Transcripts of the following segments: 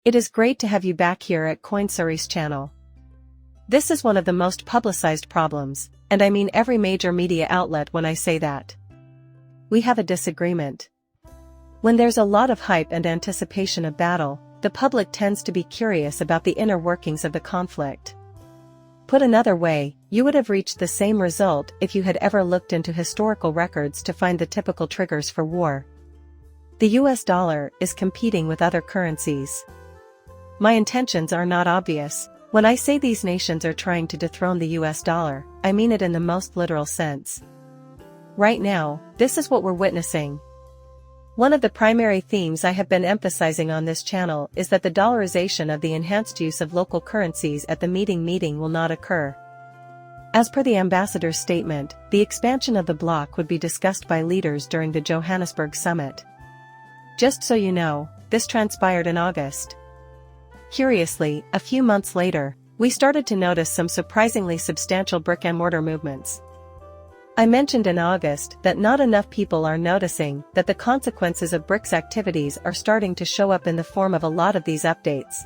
It is great to have you back here at Coinsuri's channel. This is one of the most publicized problems, and I mean every major media outlet when I say that. We have a disagreement. When there's a lot of hype and anticipation of battle, the public tends to be curious about the inner workings of the conflict. Put another way, you would have reached the same result if you had ever looked into historical records to find the typical triggers for war. The US dollar is competing with other currencies. My intentions are not obvious. When I say these nations are trying to dethrone the US dollar, I mean it in the most literal sense. Right now, this is what we're witnessing. One of the primary themes I have been emphasizing on this channel is that the dollarization of the enhanced use of local currencies at the meeting will not occur. As per the ambassador's statement, the expansion of the bloc would be discussed by leaders during the Johannesburg summit. Just so you know, this transpired in August. Curiously, a few months later, we started to notice some surprisingly substantial brick-and-mortar movements. I mentioned in August that not enough people are noticing that the consequences of BRICS activities are starting to show up in the form of a lot of these updates.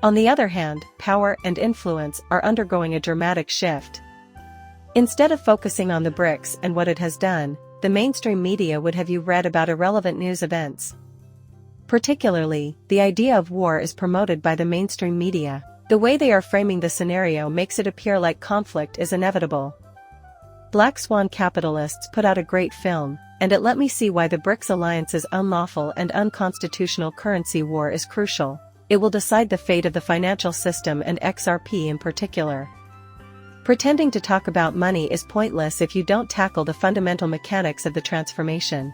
On the other hand, power and influence are undergoing a dramatic shift. Instead of focusing on the BRICS and what it has done, the mainstream media would have you read about irrelevant news events. Particularly, the idea of war is promoted by the mainstream media. The way they are framing the scenario makes it appear like conflict is inevitable. Black Swan capitalists put out a great film, and it let me see why the BRICS alliance's unlawful and unconstitutional currency war is crucial. It will decide the fate of the financial system and XRP in particular. Pretending to talk about money is pointless if you don't tackle the fundamental mechanics of the transformation.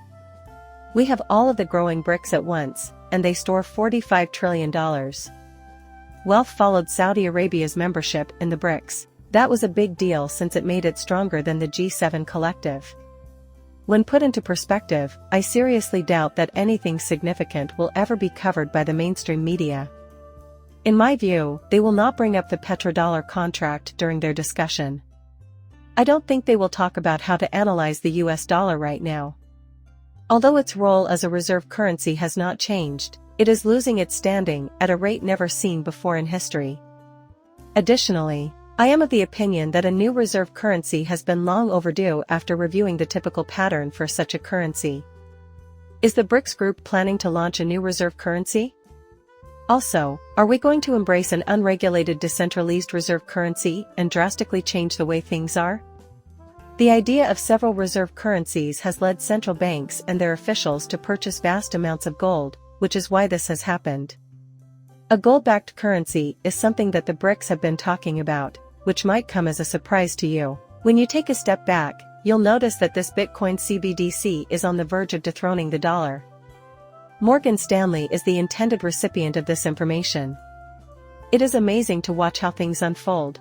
We have all of the growing BRICS at once, and they store $45 trillion. Wealth followed Saudi Arabia's membership in the BRICS. That was a big deal since it made it stronger than the G7 collective. When put into perspective, I seriously doubt that anything significant will ever be covered by the mainstream media. In my view, they will not bring up the petrodollar contract during their discussion. I don't think they will talk about how to analyze the US dollar right now. Although its role as a reserve currency has not changed, it is losing its standing at a rate never seen before in history. Additionally, I am of the opinion that a new reserve currency has been long overdue after reviewing the typical pattern for such a currency. Is the BRICS group planning to launch a new reserve currency? Also, are we going to embrace an unregulated decentralized reserve currency and drastically change the way things are? The idea of several reserve currencies has led central banks and their officials to purchase vast amounts of gold, which is why this has happened. A gold-backed currency is something that the BRICS have been talking about, which might come as a surprise to you. When you take a step back, you'll notice that this Bitcoin CBDC is on the verge of dethroning the dollar. Morgan Stanley is the intended recipient of this information. It is amazing to watch how things unfold.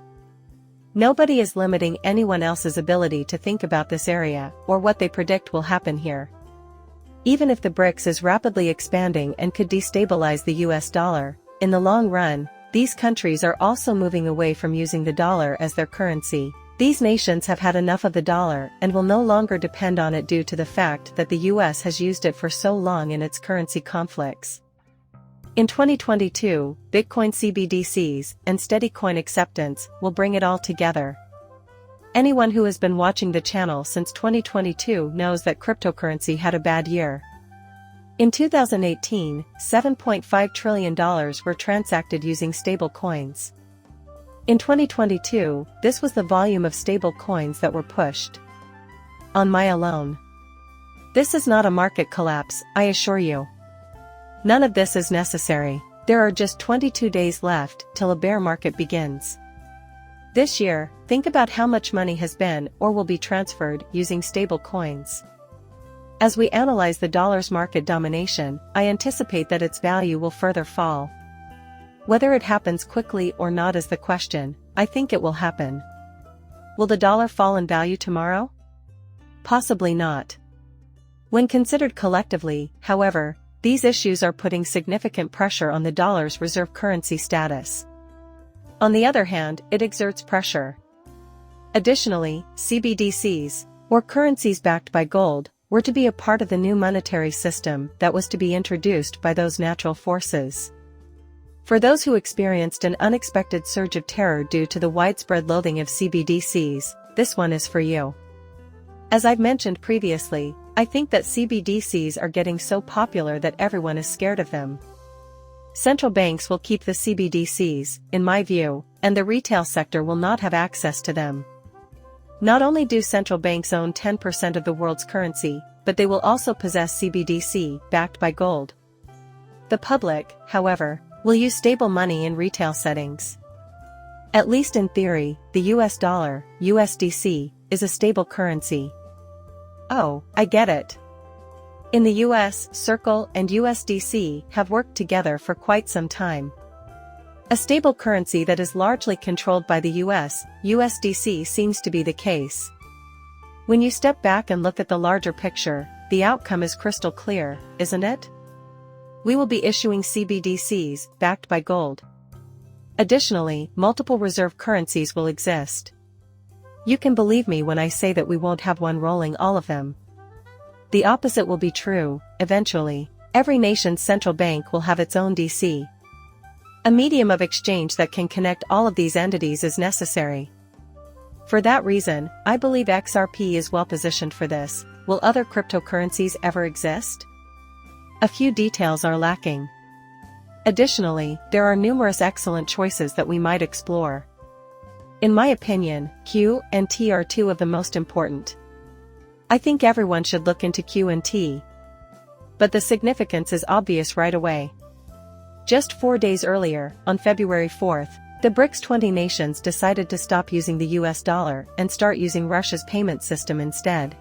Nobody is limiting anyone else's ability to think about this area or what they predict will happen here. Even if the BRICS is rapidly expanding and could destabilize the US dollar, in the long run, these countries are also moving away from using the dollar as their currency. These nations have had enough of the dollar and will no longer depend on it due to the fact that the US has used it for so long in its currency conflicts. In 2022, Bitcoin CBDCs and steady coin acceptance will bring it all together. Anyone who has been watching the channel since 2022 knows that cryptocurrency had a bad year. In 2018, $7.5 trillion were transacted using stable coins. In 2022, this was the volume of stable coins that were pushed. On Maya alone. This is not a market collapse, I assure you. None of this is necessary. There are just 22 days left till a bear market begins. This year, think about how much money has been or will be transferred using stable coins. As we analyze the dollar's market domination, I anticipate that its value will further fall. Whether it happens quickly or not is the question. I think it will happen. Will the dollar fall in value tomorrow? Possibly not. When considered collectively, however, these issues are putting significant pressure on the dollar's reserve currency status. On the other hand, it exerts pressure. Additionally, CBDCs, or currencies backed by gold, were to be a part of the new monetary system that was to be introduced by those natural forces. For those who experienced an unexpected surge of terror due to the widespread loathing of CBDCs, this one is for you. As I've mentioned previously, I think that CBDCs are getting so popular that everyone is scared of them. Central banks will keep the CBDCs, in my view, and the retail sector will not have access to them. Not only do central banks own 10% of the world's currency, but they will also possess CBDC, backed by gold. The public, however, will use stable money in retail settings. At least in theory, the US dollar, USDC, is a stable currency. Oh, I get it. In the US, Circle and USDC have worked together for quite some time. A stable currency that is largely controlled by the US, USDC seems to be the case. When you step back and look at the larger picture, the outcome is crystal clear, isn't it? We will be issuing CBDCs, backed by gold. Additionally, multiple reserve currencies will exist. You can believe me when I say that we won't have one rolling all of them. The opposite will be true, eventually. Every nation's central bank will have its own DC. A medium of exchange that can connect all of these entities is necessary. For that reason, I believe XRP is well positioned for this. Will other cryptocurrencies ever exist? A few details are lacking. Additionally, there are numerous excellent choices that we might explore. In my opinion, Q and T are two of the most important. I think everyone should look into Q and T. But the significance is obvious right away. Just 4 days earlier, on February 4th, the BRICS 20 nations decided to stop using the US dollar and start using Russia's payment system instead.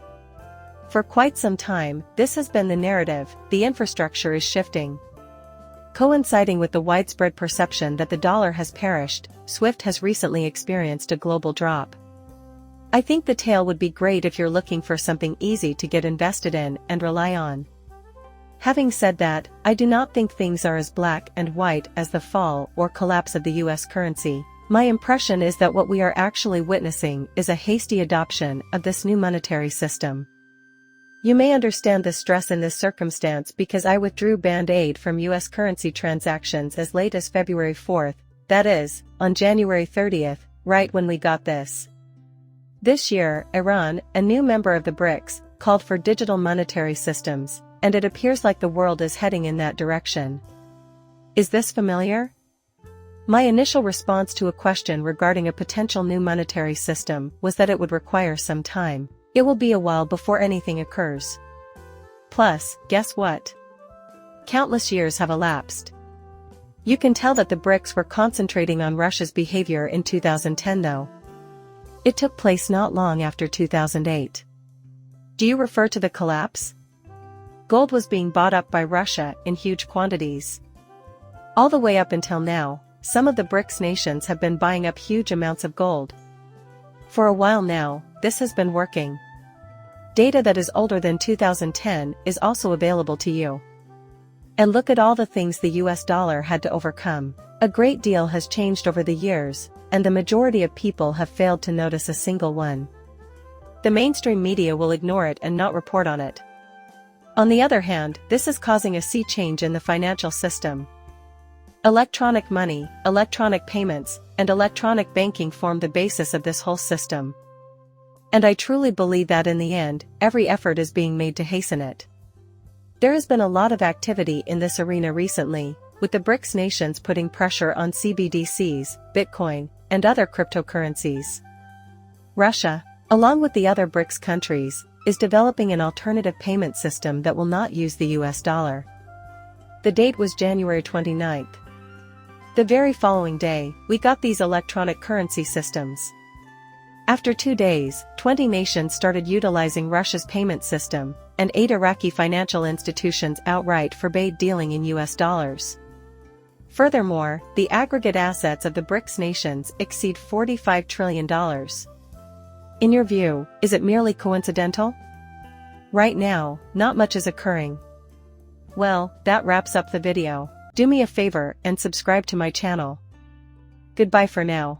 For quite some time, this has been the narrative. The infrastructure is shifting. Coinciding with the widespread perception that the dollar has perished, SWIFT has recently experienced a global drop. I think the tale would be great if you're looking for something easy to get invested in and rely on. Having said that, I do not think things are as black and white as the fall or collapse of the US currency. My impression is that what we are actually witnessing is a hasty adoption of this new monetary system. You may understand the stress in this circumstance because I withdrew band aid from US currency transactions as late as February 4th, that is, on January 30th, right when we got this. This year, Iran, a new member of the BRICS, called for digital monetary systems, and it appears like the world is heading in that direction. Is this familiar? My initial response to a question regarding a potential new monetary system was that it would require some time. It will be a while before anything occurs. Plus, guess what? Countless years have elapsed. You can tell that the BRICS were concentrating on Russia's behavior in 2010 though. It took place not long after 2008. Do you refer to the collapse? Gold was being bought up by Russia in huge quantities. All the way up until now, some of the BRICS nations have been buying up huge amounts of gold. For a while now, this has been working. Data that is older than 2010 is also available to you. And look at all the things the US dollar had to overcome. A great deal has changed over the years, and the majority of people have failed to notice a single one. The mainstream media will ignore it and not report on it. On the other hand, this is causing a sea change in the financial system. Electronic money, electronic payments, and electronic banking form the basis of this whole system. And I truly believe that in the end, every effort is being made to hasten it. There has been a lot of activity in this arena recently, with the BRICS nations putting pressure on CBDCs, Bitcoin, and other cryptocurrencies. Russia, along with the other BRICS countries, is developing an alternative payment system that will not use the US dollar. The date was January 29th. The very following day, we got these electronic currency systems. After 2 days, 20 nations started utilizing Russia's payment system, and 8 Iraqi financial institutions outright forbade dealing in US dollars. Furthermore, the aggregate assets of the BRICS nations exceed $45 trillion. In your view, is it merely coincidental? Right now, not much is occurring. Well, that wraps up the video. Do me a favor and subscribe to my channel. Goodbye for now.